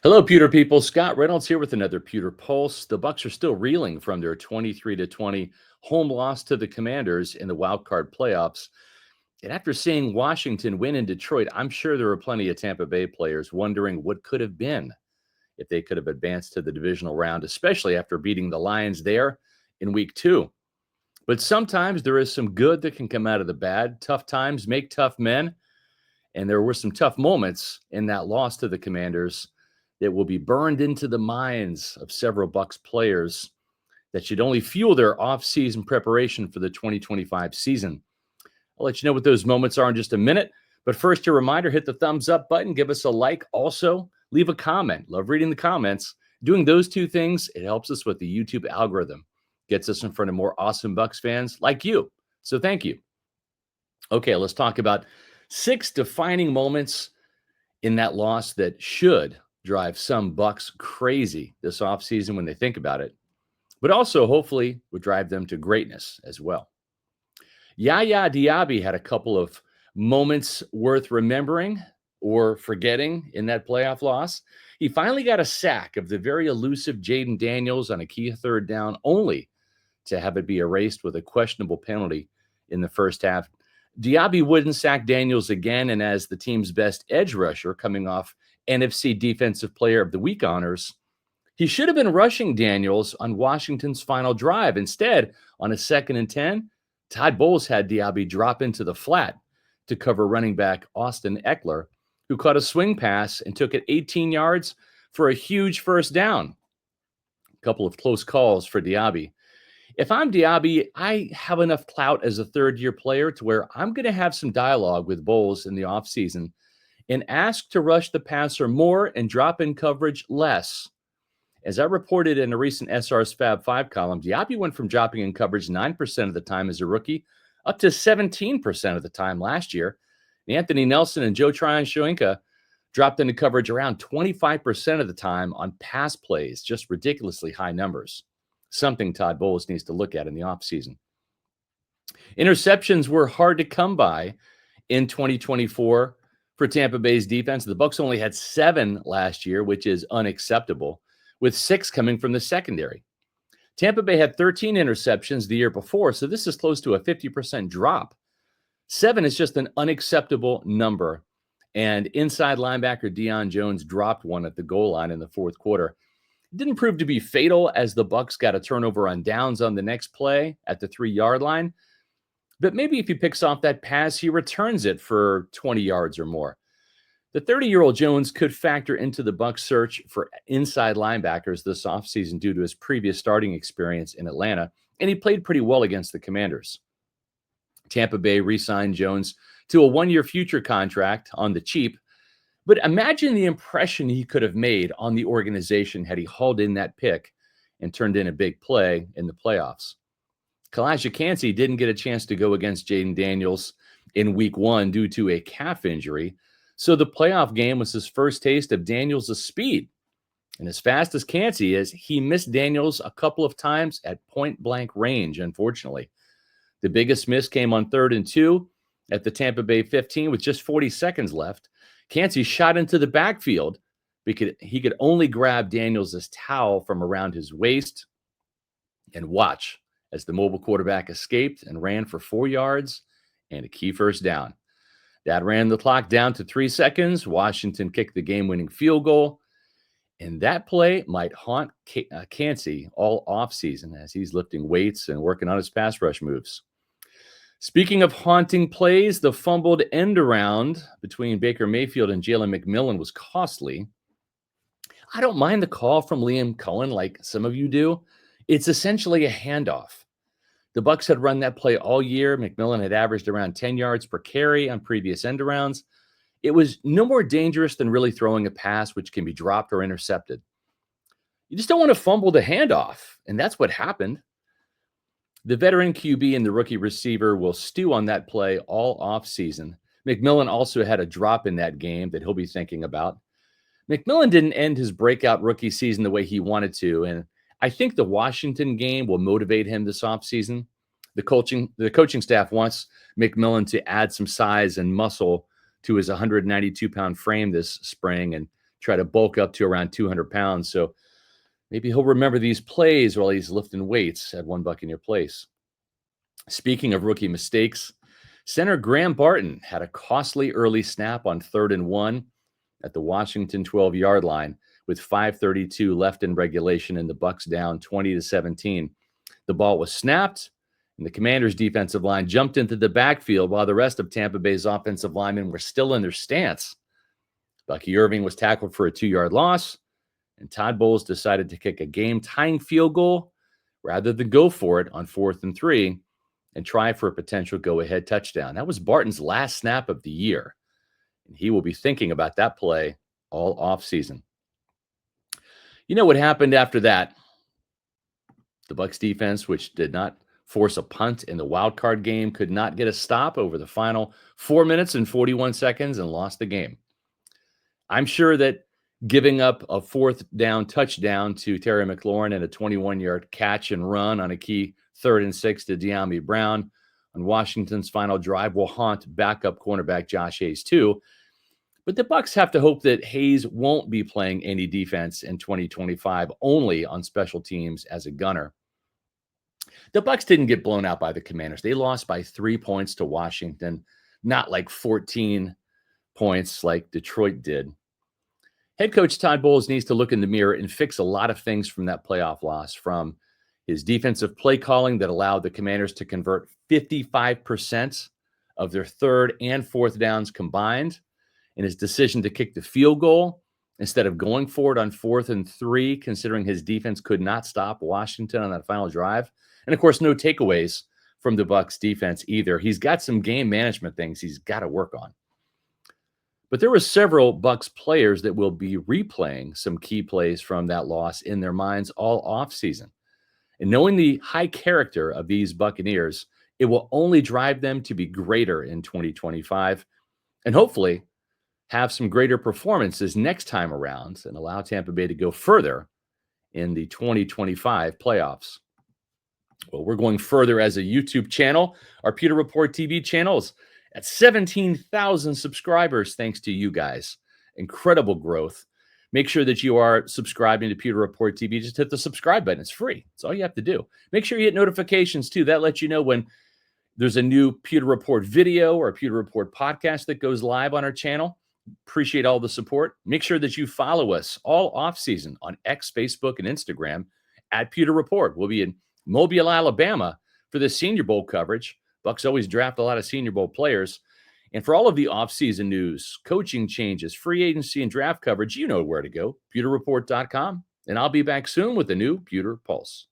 Hello, Pewter people. Scott Reynolds here with another Pewter Pulse. The Bucs are still reeling from their 23-20 home loss to the Commanders in the wild card playoffs. And after seeing Washington win in Detroit, I'm sure there are plenty of Tampa Bay players wondering what could have been if they could have advanced to the divisional round, especially after beating the Lions there in week 2. But sometimes there is some good that can come out of the bad. Tough times make tough men. And there were some tough moments in that loss to the Commanders that will be burned into the minds of several Bucs players that should only fuel their off-season preparation for the 2025 season. I'll let you know what those moments are in just a minute. But first, a reminder, hit the thumbs up button, give us a like. Also, leave a comment. Love reading the comments. Doing those two things, it helps us with the YouTube algorithm. Gets us in front of more awesome Bucs fans like you. So thank you. Okay, let's talk about 6 defining moments in that loss that should drive some Bucs crazy this offseason when they think about it, but also hopefully would drive them to greatness as well. Yaya Diaby had a couple of moments worth remembering or forgetting in that playoff loss. He finally got a sack of the very elusive Jaden Daniels on a key third down, only to have it be erased with a questionable penalty in the first half. Diaby wouldn't sack Daniels again, and as the team's best edge rusher coming off NFC Defensive Player of the Week honors, he should have been rushing Daniels on Washington's final drive. Instead, on a 2nd and 10, Todd Bowles had Diaby drop into the flat to cover running back Austin Eckler, who caught a swing pass and took it 18 yards for a huge first down. A couple of close calls for Diaby. If I'm Diaby, I have enough clout as a third-year player to where I'm going to have some dialogue with Bowles in the offseason and ask to rush the passer more and drop in coverage less. As I reported in a recent SR's Fab 5 column, Diaby went from dropping in coverage 9% of the time as a rookie up to 17% of the time last year. And Anthony Nelson and Joe Tryon-Shoyinka dropped into coverage around 25% of the time on pass plays, just ridiculously high numbers. Something Todd Bowles needs to look at in the offseason. Interceptions were hard to come by in 2024 for Tampa Bay's defense. The Bucs only had 7 last year, which is unacceptable, with 6 coming from the secondary. Tampa Bay had 13 interceptions the year before, so this is close to a 50% drop. 7 is just an unacceptable number. And inside linebacker Deion Jones dropped one at the goal line in the fourth quarter. It didn't prove to be fatal as the Bucs got a turnover on downs on the next play at the 3-yard line. But maybe if he picks off that pass, he returns it for 20 yards or more. The 30-year-old Jones could factor into the Bucs search for inside linebackers this offseason due to his previous starting experience in Atlanta, and he played pretty well against the Commanders. Tampa Bay re-signed Jones to a 1-year future contract on the cheap. But imagine the impression he could have made on the organization had he hauled in that pick and turned in a big play in the playoffs. Kalijah Kancey didn't get a chance to go against Jaden Daniels in week 1 due to a calf injury, so the playoff game was his first taste of Daniels' speed. And as fast as Kancey is, he missed Daniels a couple of times at point-blank range, unfortunately. The biggest miss came on 3rd and 2 at the Tampa Bay 15 with just 40 seconds left. Kancey shot into the backfield because he could only grab Daniels' towel from around his waist and watch as the mobile quarterback escaped and ran for 4 yards and a key first down. That ran the clock down to 3 seconds. Washington kicked the game-winning field goal, and that play might haunt Kancey all offseason as he's lifting weights and working on his pass rush moves. Speaking of haunting plays, the fumbled end around between Baker Mayfield and Jalen McMillan was costly. I don't mind the call from Liam Cohen like some of you do. It's essentially a handoff. The Bucs had run that play all year. McMillan had averaged around 10 yards per carry on previous end arounds. It was no more dangerous than really throwing a pass which can be dropped or intercepted. You just don't want to fumble the handoff, and that's what happened. The veteran QB and the rookie receiver will stew on that play all offseason. McMillan also had a drop in that game that he'll be thinking about. McMillan didn't end his breakout rookie season the way he wanted to, and I think the Washington game will motivate him this offseason. The coaching staff wants McMillan to add some size and muscle to his 192-pound frame this spring and try to bulk up to around 200 pounds. So maybe he'll remember these plays while he's lifting weights at One Buccaneer Place. Speaking of rookie mistakes, center Graham Barton had a costly early snap on 3rd and 1 at the Washington 12-yard line with 5:32 left in regulation and the Bucs down 20-17. The ball was snapped, and the Commanders' defensive line jumped into the backfield while the rest of Tampa Bay's offensive linemen were still in their stance. Bucky Irving was tackled for a 2-yard loss, and Todd Bowles decided to kick a game-tying field goal rather than go for it on 4th and 3 and try for a potential go-ahead touchdown. That was Barton's last snap of the year, and he will be thinking about that play all offseason. You know what happened after that? The Bucs defense, which did not force a punt in the wild card game, could not get a stop over the final 4 minutes and 41 seconds and lost the game. I'm sure that giving up a 4th down touchdown to Terry McLaurin and a 21-yard catch and run on a key 3rd and 6 to De'Ami Brown on Washington's final drive will haunt backup cornerback Josh Hayes too. But the Bucs have to hope that Hayes won't be playing any defense in 2025, only on special teams as a gunner. The Bucs didn't get blown out by the Commanders. They lost by 3 points to Washington, not like 14 points like Detroit did. Head coach Todd Bowles needs to look in the mirror and fix a lot of things from that playoff loss, from his defensive play calling that allowed the Commanders to convert 55% of their 3rd and 4th downs combined, and his decision to kick the field goal instead of going for it on 4th and 3, considering his defense could not stop Washington on that final drive. And, of course, no takeaways from the Bucs defense either. He's got some game management things he's got to work on. But there were several Bucs players that will be replaying some key plays from that loss in their minds all offseason. And knowing the high character of these Buccaneers, it will only drive them to be greater in 2025 and hopefully have some greater performances next time around and allow Tampa Bay to go further in the 2025 playoffs. Well, we're going further as a YouTube channel. Our Pewter Report TV channels at 17,000 subscribers, thanks to you guys. Incredible growth. Make sure that you are subscribing to Pewter Report TV. Just hit the subscribe button. It's free. That's all you have to do. Make sure you hit notifications, too. That lets you know when there's a new Pewter Report video or a Pewter Report podcast that goes live on our channel. Appreciate all the support. Make sure that you follow us all off-season on X, Facebook, and Instagram at Pewter Report. We'll be in Mobile, Alabama for the Senior Bowl coverage. Bucs always draft a lot of Senior Bowl players. And for all of the off-season news, coaching changes, free agency, and draft coverage, you know where to go, pewterreport.com. And I'll be back soon with a new Pewter Pulse.